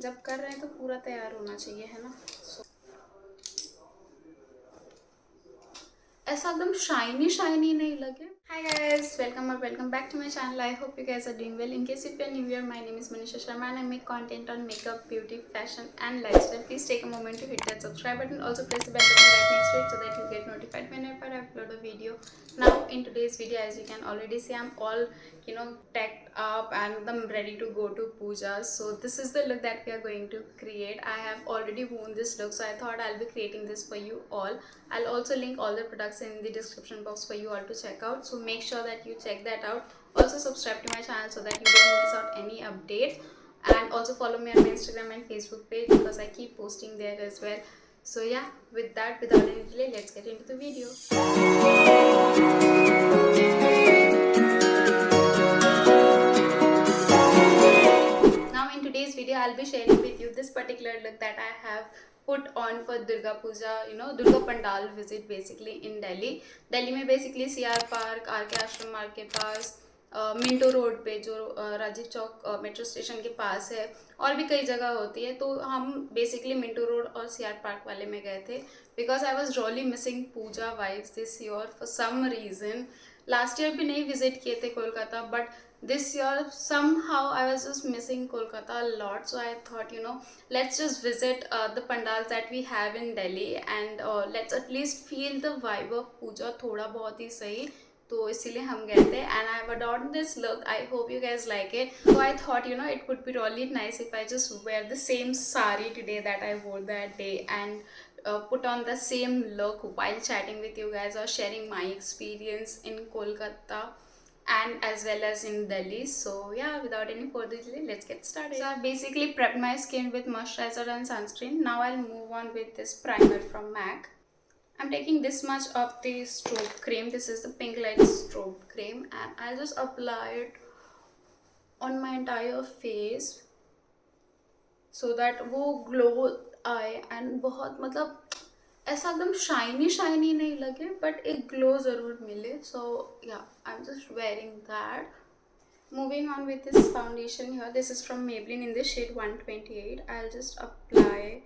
जब कर रहे हैं तो पूरा तैयार होना चाहिए, है ना। ऐसा एकदम शाइनी शाइनी नहीं लगे। Hi guys, welcome or welcome back to my channel. I hope you guys are doing well. In case if you're new here, my name is Manisha Sharma and I make content on makeup, beauty, fashion and lifestyle. Please take a moment to hit that subscribe button. Also press the bell button right next to it so that you get notified whenever I upload a video. Now in today's video, as you can already see, I'm all decked up and I'm ready to go to puja. So this is the look that we are going to create. I have already worn this look, so I thought I'll be creating this for you all. I'll also link all the products in the description box for you all to check out, so make sure that you check that out. Also subscribe to my channel so that you don't miss out any updates, and also follow me on my Instagram and Facebook page because I keep posting there as well. So yeah, with that, without any delay, let's get into the video. Now in today's video, I'll be sharing with you this particular look that I have put on for Durga Puja, Durga Pandal visit basically in Delhi. Delhi में basically CR park, are के आश्रम मार्ग के पास, Minto road पे जो Rajiv Chowk metro station के पास है, और भी कई जगह होती है। तो हम बेसिकली मिंटो रोड और सीआर पार्क वाले में गए थे because I was really missing puja vibes this year for some reason. Last year भी नहीं विजिट किए थे Kolkata, but this year somehow I was just missing Kolkata a lot, so I thought, let's just visit the pandals that we have in Delhi, and let's at least feel the vibe of puja थोड़ा बहुत ही सही। तो इसीलिए हम गए थे and I have adopted this look. I hope you guys like it. So I thought, it would be really nice if I just wear the same sari today that I wore that day, and put on the same look while chatting with you guys or sharing my experience in Kolkata and as well as in Delhi. So yeah, without any further delay, let's get started. So I basically prepped my skin with moisturizer and sunscreen. Now I'll move on with this primer from MAC. I'm taking this much of the strobe cream. This is the Pink Light strobe cream, and I'll just apply it on my entire face so that वो glow आए and बहुत मतलब ऐसा एकदम shiny shiny नहीं लगे, but एक glow ज़रूर मिले. सो या, I am just wearing that. Moving on with this foundation here, this is from Maybelline in the shade 128. I'll just apply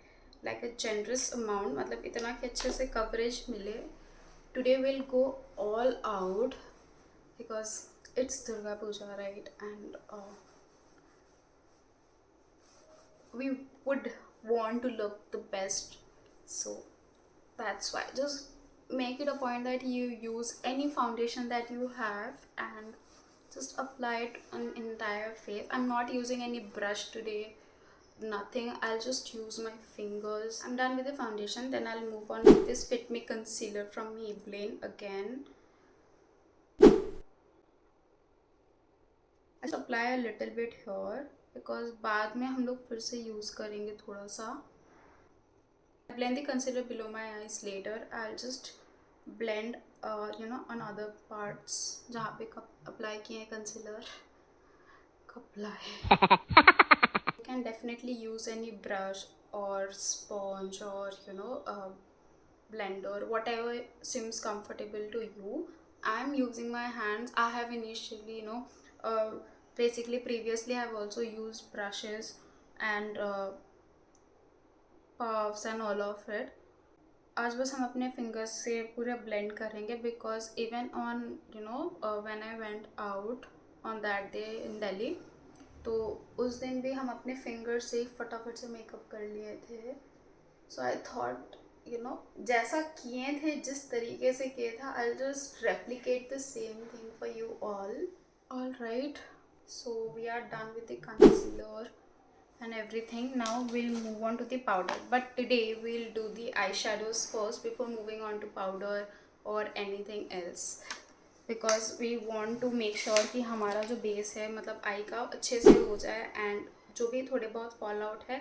like a generous amount, मतलब इतना कि अच्छे से coverage मिले. Today we'll go all out because it's Durga Puja, right? And we would want to look the best. So that's why just make it a point that you use any foundation that you have and just apply it on entire face. I'm not using any brush today, nothing. I'll just use my fingers. I'm done with the foundation. Then I'll move on with this Fit Me concealer from Maybelline again. I'll just apply a little bit here because बाद में हम लोग फिर से use करेंगे थोड़ा सा. I blend the concealer below my eyes later. I'll just blend on other parts जहाँ पे apply किए हैं concealer. apply. You can definitely use any brush or sponge or blender, whatever seems comfortable to you. I'm using my hands. I have initially basically previously I've also used brushes and puffs and all of it. आज बस हम अपने fingers से पूरे blend करेंगे because even on when I went out on that day in Delhi, तो उस दिन भी हम अपने फिंगर से ही फटाफट से मेकअप कर लिए थे. सो आई थॉट जैसा किए थे, जिस तरीके से किए था, I just replicate the same thing for you all right. So we are done with the concealer and everything. Now we'll move on to the powder, but today we'll do the eyeshadows first before moving on to powder or anything else, because we want to make sure कि हमारा जो base है मतलब आई का अच्छे से हो जाए एंड जो भी थोड़े बहुत फॉल आउट है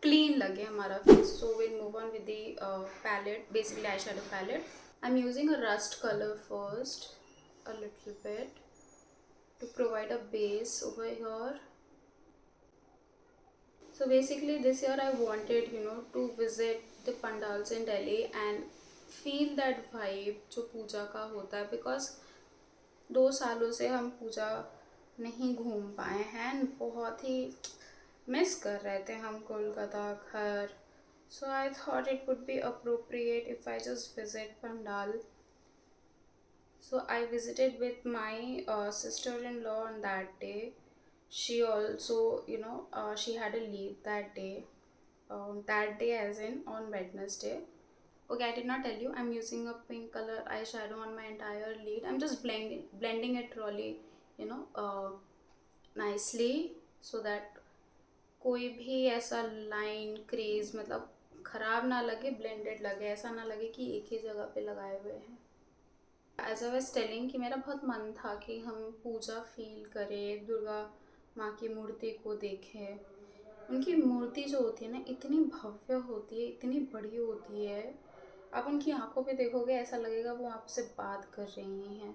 क्लीन लगे हमारा face. So we'll move on with the palette, basically eyeshadow palette. I'm using a rust color first, a little bit, to provide a base over here. So basically this year I wanted to visit the pandals in Delhi and feel that vibe जो पूजा का होता है, because 2 सालों से हम पूजा नहीं घूम पाए हैं. बहुत ही मिस कर रहे थे हम कोलकाता घर. So I thought it would be appropriate if I just visit Pandal. So I visited with my sister-in-law on that day. She also, she had a leave that day. That day, as in on Wednesday. Okay, I did not tell you. I'm using a pink color eyeshadow on my entire lid. I'm just blending it really, nicely, so that कोई भी ऐसा line craze मतलब खराब ना लगे, blended लगे, ऐसा ना लगे कि एक ही जगह पे लगाए हुए हैं. एज आई वाज टेलिंग कि मेरा बहुत मन था कि हम पूजा फील करें, दुर्गा माँ की मूर्ति को देखें. उनकी मूर्ति जो होती है ना, इतनी भव्य होती है, इतनी बड़ी होती है. आप उनकी आंखों पे देखोगे, ऐसा लगेगा वो आपसे बात कर रही हैं.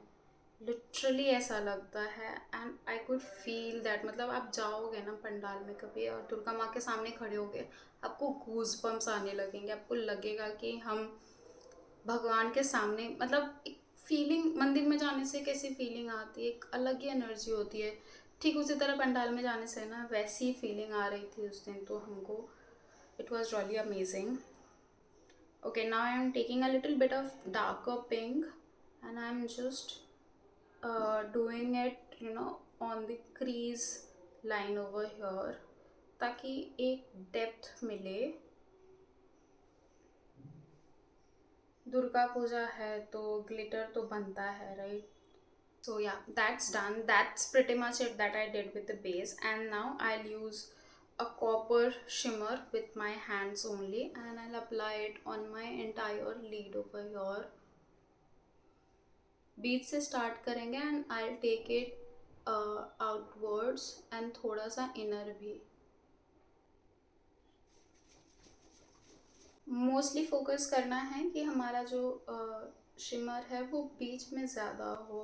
लिटरली ऐसा लगता है. And I could feel that. मतलब आप जाओगे ना पंडाल में कभी और दुर्गा माँ के सामने खड़े होगे, आपको गूज बम्स आने लगेंगे. आपको लगेगा कि हम भगवान के सामने, मतलब एक फीलिंग, मंदिर में जाने से कैसी फीलिंग आती है, एक अलग ही एनर्जी होती है. ठीक उसी तरह पंडाल में जाने से ना वैसी फीलिंग आ रही थी उस दिन तो हमको. It was really amazing. Okay, now I am taking a little bit of darker pink and I am just doing it on the crease line over here, ताकि एक डेप्थ मिले. दुर्गा पूजा है तो ग्लिटर तो बनता है, right? So yeah, that's done. That's pretty much it that I did with the base. And now I'll use a copper shimmer with my hands only, and I'll apply it on my entire lid over here. बीच से start करेंगे and I take it outwards and थोड़ा सा inner भी. Mostly focus करना है कि हमारा जो शिमर है वो बीच में ज़्यादा हो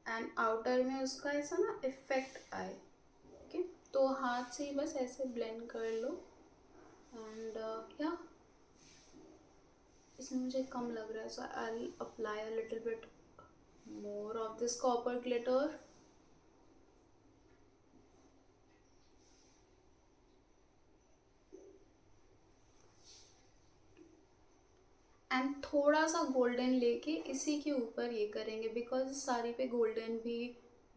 एंड आउटर में उसका ऐसा ना इफेक्ट आए. ओके, तो हाथ से ही बस ऐसे ब्लेंड कर लो. एंड या इसमें मुझे कम लग रहा है, so I apply a little bit more of this copper glitter. And थोड़ा सा गोल्डन लेके इसी के ऊपर ये करेंगे, बिकॉज साड़ी पे गोल्डन भी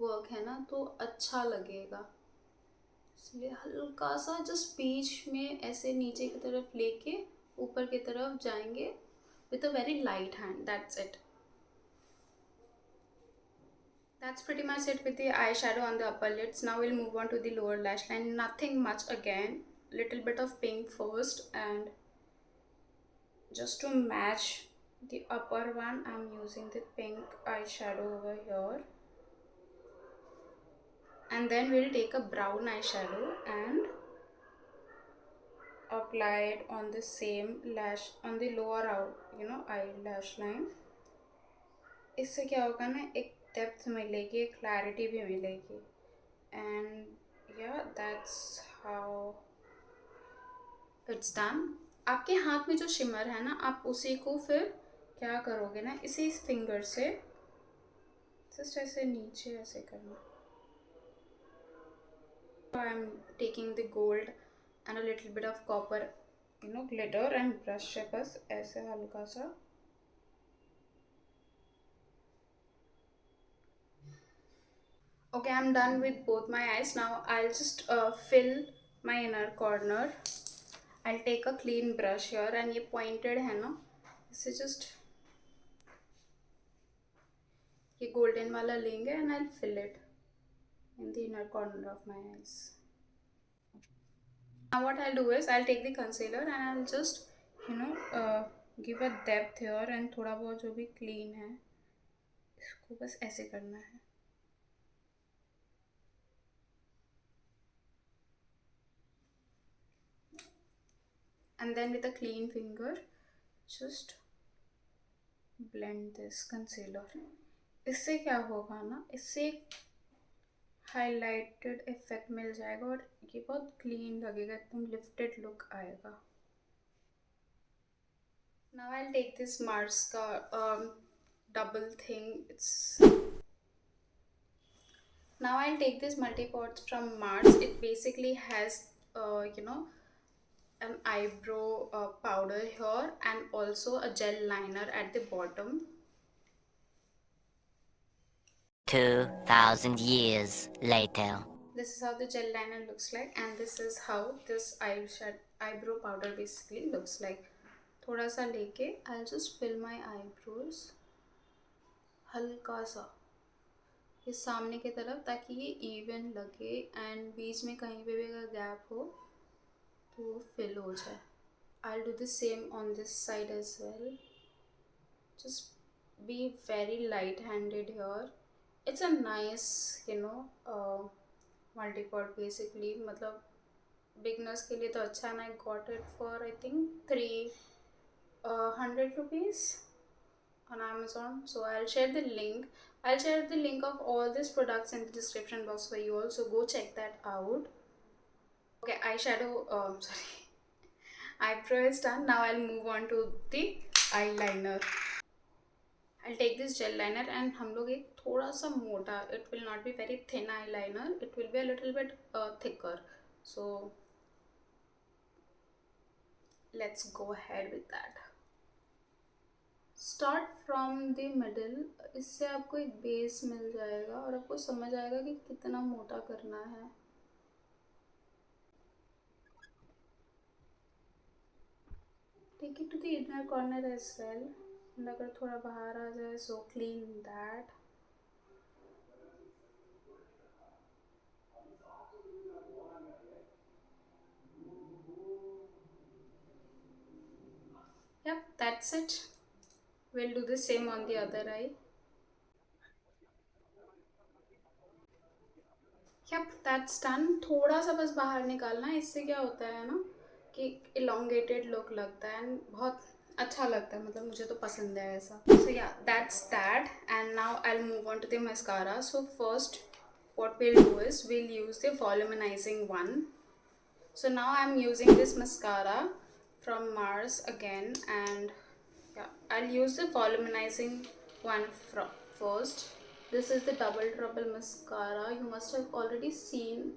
वर्क है ना, तो अच्छा लगेगा. इसलिए हल्का सा जस्ट बीच में ऐसे नीचे की तरफ लेके ऊपर की तरफ जाएंगे with a very light hand. That's it. That's pretty much it with the eyeshadow on the upper lids. Now we'll move on to the lower lash line. Nothing much again. Little bit of pink first, and just to match the upper one, I'm using the pink eyeshadow over here. And then we'll take a brown eyeshadow and apply it on the same lash, on the lower eyelash line. इससे क्या होगा ना, एक depth मिलेगी, एक clarity भी मिलेगी. And या दैट्स हाउ इट्स डन. आपके हाथ में जो शिमर है ना, आप उसी को फिर क्या करोगे ना, इसी फिंगर से जस्ट ऐसे नीचे ऐसे करना. I am taking the gold and a little bit of copper glitter and brush से बस ऐसे हल्का सा. Okay, I'm done with both my eyes. Now I'll just fill my inner corner. I'll take a clean brush here, and ये pointed है ना, इसे just ये golden वाला लेंगे and I'll fill it in the inner corner of my eyes. Now what I'll do is I'll take the concealer and I'll just give a depth here, and थोड़ा बहुत जो भी clean है इसको बस ऐसे करना है. And then with a clean finger just blend this concealer. इससे क्या होगा ना, इससे हाईलाइटेड इफेक्ट मिल जाएगा और ये बहुत क्लीन लगेगा, एकदम लिफ्टेड लुक आएगा. Now I'll take this Mars का double thing. Now I'll take this multi-pots from Mars. It basically has you know, an eyebrow powder here, and also a gel liner at the bottom. 2,000 years later. This is how the gel liner looks like, and this is how this eyebrow powder basically looks like. थोड़ा सा लेके I'll just fill my eyebrows, हल्का सा ये सामने की तरफ, ताकि ये इवन लगे एंड बीच में कहीं पे भी अगर गैप हो तो वो फिल हो जाए. I'll do the same on this side as well. Just be very light handed here. It's a nice, multi-pot basically. मतलब बिगनर्स के लिए तो अच्छा है. I got it for I think 300 rupees on Amazon. So I'll share the link. I'll share the link of all these products in the description box for you all. So go check that out. Okay, eyeshadow. Sorry, eyebrow is done. Now I'll move on to the eyeliner. I'll take this gel liner and हम लोग एक थोड़ा सा मोटा. It will not be very thin eyeliner. It will be a little bit thicker. So let's go ahead with that. Start from the middle. इससे आपको एक base मिल जाएगा और आपको समझ आएगा कि कितना मोटा करना है. Take it to the inner corner as well, and अगर थोड़ा बाहर आ जाए so clean that. Yep, that's it. We'll do the same on the other eye. Yep, that's done. थोड़ा सा बस बाहर निकालना है. इससे क्या होता है ना कि elongated look लगता है एंड बहुत अच्छा लगता है. मतलब मुझे तो पसंद है ऐसा. So yeah, that's that. And now I'll move on to the mascara. So first, what we'll do is we'll use the volumizing one. So now I'm using this mascara from Mars again, and yeah, I'll use the volumizing one first. This is the Double Trouble mascara. You must have already seen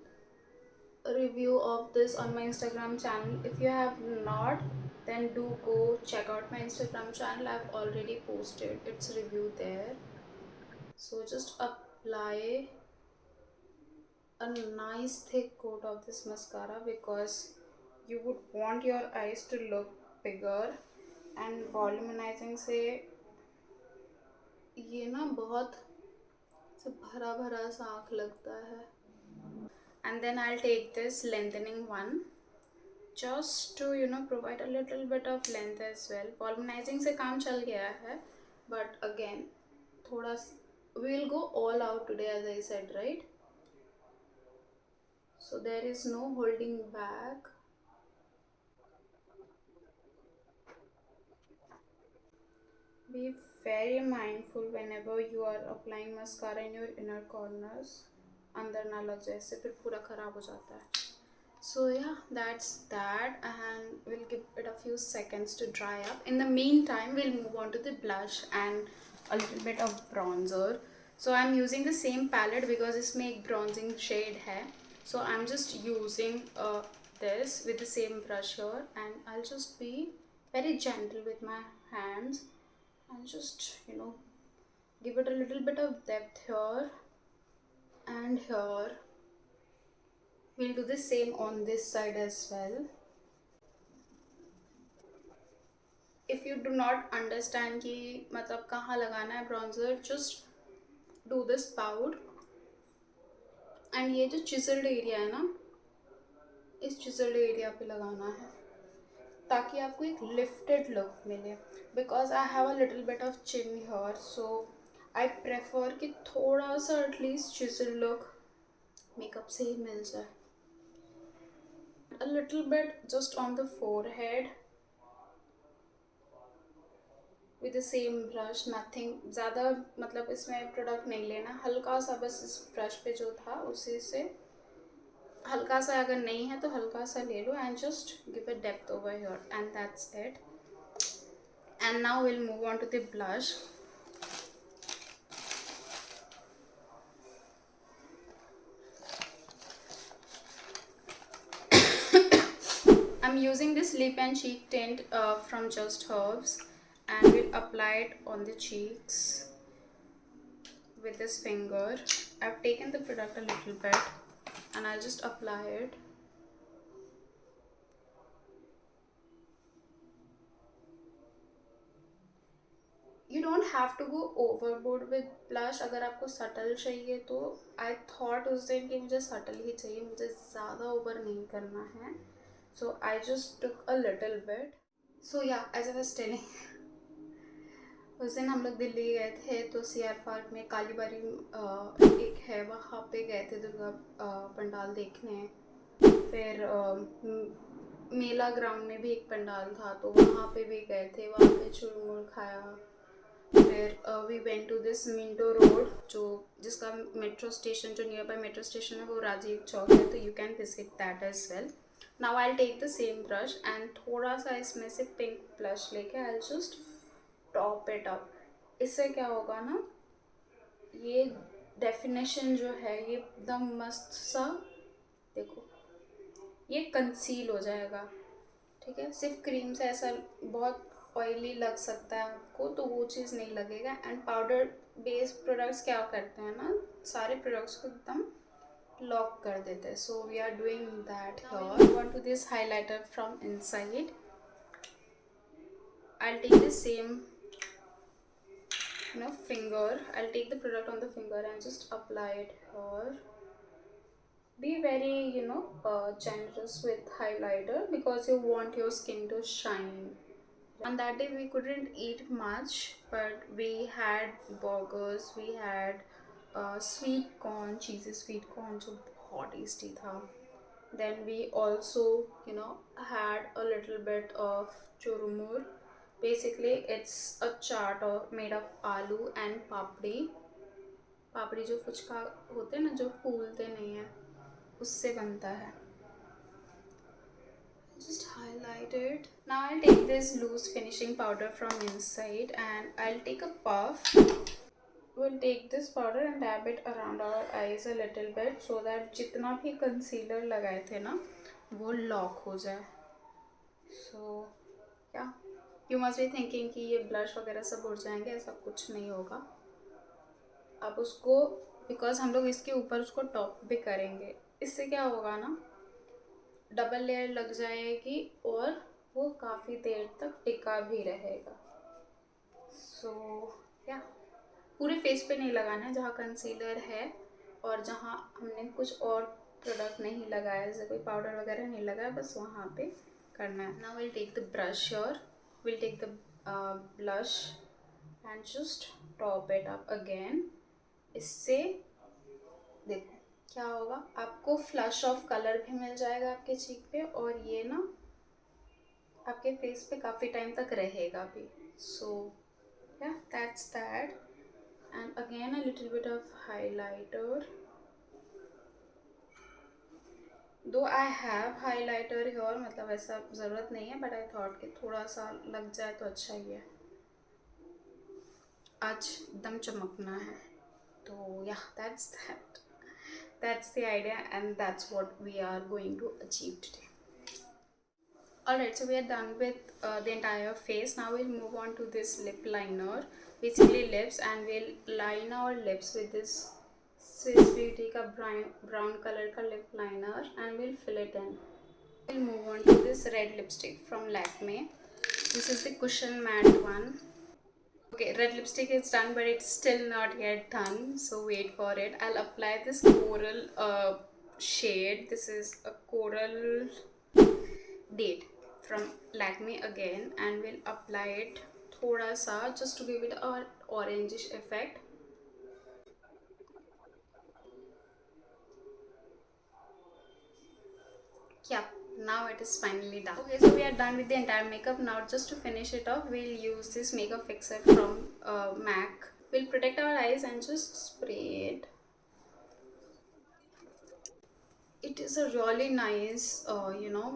a review of this on my Instagram channel. If you have not, then do go check out my Instagram channel. I've already posted its review there. So just apply a nice thick coat of this mascara because you would want your eyes to look bigger. And volumizing से ये ना बहुत से भरा भरा सा आँख लगता है. And then I'll take this lengthening one just to provide a little bit of length as well. Volumizing से काम चल गया है, but again थोड़ा we'll go all out today as I said, right? So there is no holding back. Be very mindful whenever you are applying mascara in your inner corners. अंदर ना लग जाए, इससे फिर पूरा खराब हो जाता है. So yeah, that's that, and we'll give it a few seconds to dry up. In the meantime, we'll move on to the blush and a little bit of bronzer. So I'm using the same palette because इसमें एक bronzing shade है. So I'm just using this with the same brush here, and I'll just be very gentle with my hands and just give it a little bit of depth here and here. We'll do the same on this side as well. If you do not understand कि मतलब कहाँ लगाना है bronzer, just do this pout, and ये जो chiseled area है ना, इस chiseled area पे लगाना है ताकि आपको एक lifted look मिले. Because I have a little bit of chin here, so I prefer कि थोड़ा सा at least chiseled look makeup से ही मिल जाए. A little bit just on the forehead with the same brush. Nothing ज़्यादा मतलब इसमें product नहीं लेना. हल्का सा बस इस ब्रश पे जो था उसी से हल्का सा, अगर नहीं है तो हल्का सा ले लो, and just give a depth over here, and that's it. And now we'll move on to the blush. I'm using this lip and cheek tint from Just Herbs, and we'll apply it on the cheeks with this finger. I've taken the product a little bit and I'll just apply it. You don't have to go overboard with blush. अगर आपको subtle चाहिए तो I thought उस दिन कि मुझे subtle ही चाहिए, मुझे ज़्यादा over नहीं करना है. So I just took a little bit. So yeah, as I was telling, उस दिन हम लोग दिल्ली गए थे तो CR पार्क में कालीबारी एक है, वहाँ पे गए थे दुर्गा पंडाल देखने. फिर मेला ग्राउंड में भी एक पंडाल था तो वहाँ पे भी गए थे, वहाँ पे चुरमुर खाया. फिर we went to this Minto road, जो जिसका मेट्रो स्टेशन, जो नियर बाय मेट्रो स्टेशन है वो राजीव चौक है, तो you can visit that as well. Now I will take the same brush and थोड़ा सा इसमें से पिंक ब्लश लेके I will just top it up. इससे क्या होगा ना, ये डेफिनेशन जो है ये एकदम मस्त सा, देखो ये कंसील हो जाएगा. ठीक है, सिर्फ क्रीम से ऐसा बहुत ऑयली लग सकता है आपको, तो वो चीज़ नहीं लगेगा. एंड पाउडर बेस्ड प्रोडक्ट्स क्या करते हैं ना, सारे प्रोडक्ट्स को एकदम लॉक कर देते हैं. So we are doing that here. Want to this highlighter from inside. I will take the same finger. I'll take the product on the finger and just apply it here. Be very generous with highlighter because you want your skin to shine. On that day we couldn't eat much, but we had burgers, we had sweet corn, cheesy sweet corn, जो बहुत tasty था. Then we also had a little bit of churumur. Basically it's a chaat made of aloo and पापड़ी जो फुचका होते हैं ना, जो फूलते नहीं है, उससे बनता है. Just highlight it. Now I'll take this loose finishing powder from inside and I'll take a puff. We'll take this powder and dab it around our eyes a little bit so that जितना भी concealer लगाए थे ना वो lock हो जाए. So yeah, you must be thinking कि ये blush वगैरह सब उड़ जाएंगे. ऐसा कुछ नहीं होगा. आप उसको, बिकॉज हम लोग इसके ऊपर उसको टॉप भी करेंगे, इससे क्या होगा ना, डबल लेयर लग जाएगी और वो काफ़ी देर तक टिका भी रहेगा. सो या पूरे फेस पे नहीं लगाना है, जहाँ कंसीलर है और जहाँ हमने कुछ और प्रोडक्ट नहीं लगाया, जैसे कोई पाउडर वगैरह नहीं लगाया, बस वहाँ पे करना है. Now will take the brush और will take the blush and just top it up again. इससे देखो क्या होगा, आपको फ्लश ऑफ कलर भी मिल जाएगा आपके चीक पे, और ये ना आपके फेस पे काफ़ी टाइम तक रहेगा भी. सो या that's that. And again a little bit of highlighter. दो आई हैव हाइलाइटर हियर, मतलब ऐसा ज़रूरत नहीं है, बट आई थॉट कि थोड़ा सा लग जाए तो अच्छा ही है. आज एकदम चमकना है. So yeah, that's the idea, and that's what we are going to achieve today. Alright, so we are done with the entire face. Now we'll move on to this lip liner, basically lips, and we'll line our lips with this Swiss Beauty का brown color का lip liner, and we'll fill it in. We'll move on to this red lipstick from Lakme. This is the cushion matte one. Okay, red lipstick is done, but it's still not yet done, so wait for it. I'll apply this coral shade. This is a coral date from Lakme again, and we'll apply it thoda sa just to give it a orangish effect. Yeah, now it is finally done. Okay, so we are done with the entire makeup. Now just to finish it off, we'll use this makeup fixer from MAC. We'll protect our eyes and just spray it. It is a really nice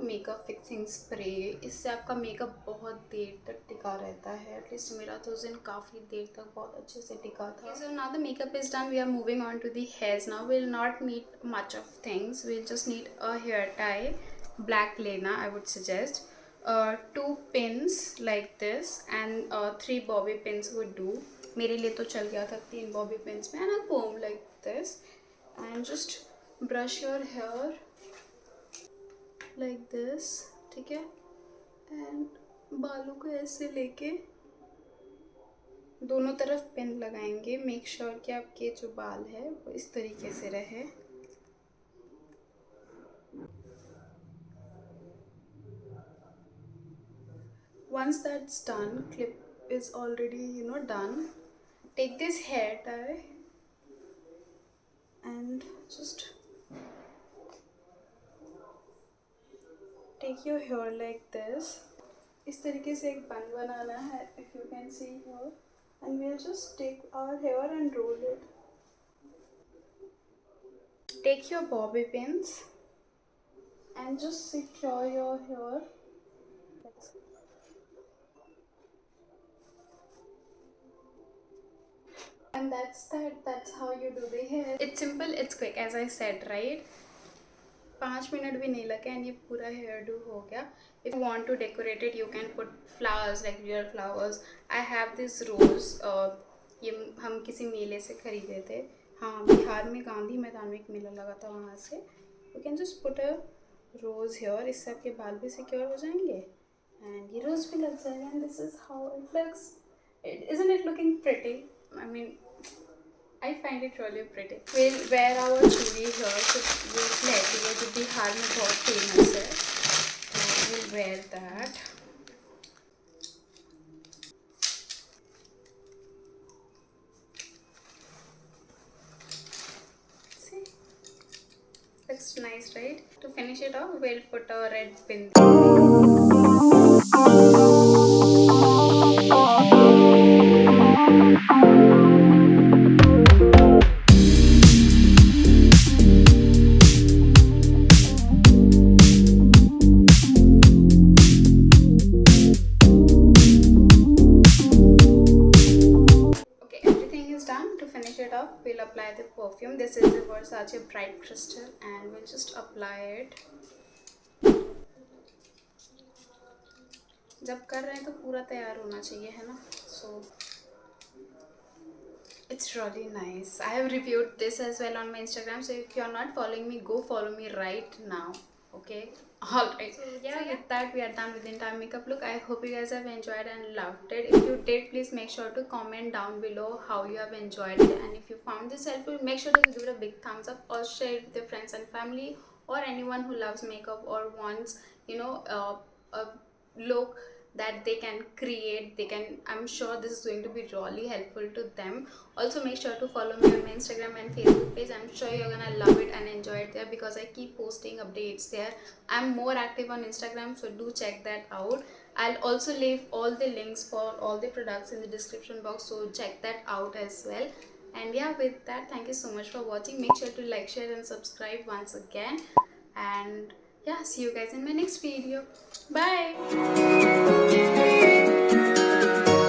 makeup fixing spray. इससे आपका makeup बहुत देर तक टिका रहता है. At least मेरा तो उस दिन काफ़ी देर तक बहुत अच्छे से टिका था. Okay, so now the makeup is done. We are moving on to the hairs. Now we'll not need much of things. We'll just need a hair tie black लेना I would suggest. 2 pins like this and 3 bobby pins would do. मेरे लिए तो चल गया था 3 bobby pins में, and a comb like this, and just brush your hair like this, ठीक है, and बालों को ऐसे लेके दोनों तरफ पिन लगाएंगे. मेक श्योर कि आपके जो बाल है वो इस तरीके से रहे. Once that's done, clip is already done. Take this hair tie and just take your hair like this. इस तरीके से एक बन बनाना है, if you can see here, and we'll just take our hair and roll it. Take your bobby pins and just secure your hair. And that's that. That's how you do the hair. It's simple, it's quick, as I said, right? 5 minute भी नहीं लगे and ये पूरा hair do हो गया. If you want to decorate it, you can put flowers, like real flowers. I have this rose. ये हम किसी मेले से खरीदे थे. हाँ, बिहार में गांधी मैदान में एक मेला लगा था, वहाँ से. You can just put a rose here. इससे आपके बाल भी secure हो जाएंगे and ये rose भी लग जाएगा. And this is how it looks. Isn't it looking pretty? I mean, I find it really pretty. We'll wear our chudi here. So ये लहठी है जो बिहार में बहुत famous है. So we'll wear that. See, looks nice, right? To finish it off, we'll put a red pin. We'll apply the perfume. This is the Versace Bright Crystal and we'll just apply it. जब कर रहे हैं तो पूरा तैयार होना चाहिए, है ना? So it's really nice. I have reviewed this as well on my Instagram, so if you're not following me, go follow me right now. Okay, alright. So with that, we are done with the entire makeup look. I hope you guys have enjoyed and loved it. If you did, please make sure to comment down below how you have enjoyed it, and if you found this helpful, make sure to give it a big thumbs up or share it with your friends and family or anyone who loves makeup or wants a look that they can create. I'm sure this is going to be really helpful to them. Also, make sure to follow me on my Instagram and Facebook page. I'm sure you're gonna love it and enjoy it there because I keep posting updates there. I'm more active on Instagram, so do check that out. I'll also leave all the links for all the products in the description box, so check that out as well. And yeah, with that, thank you so much for watching. Make sure to like, share and subscribe once again. And yeah, see you guys in my next video. Bye.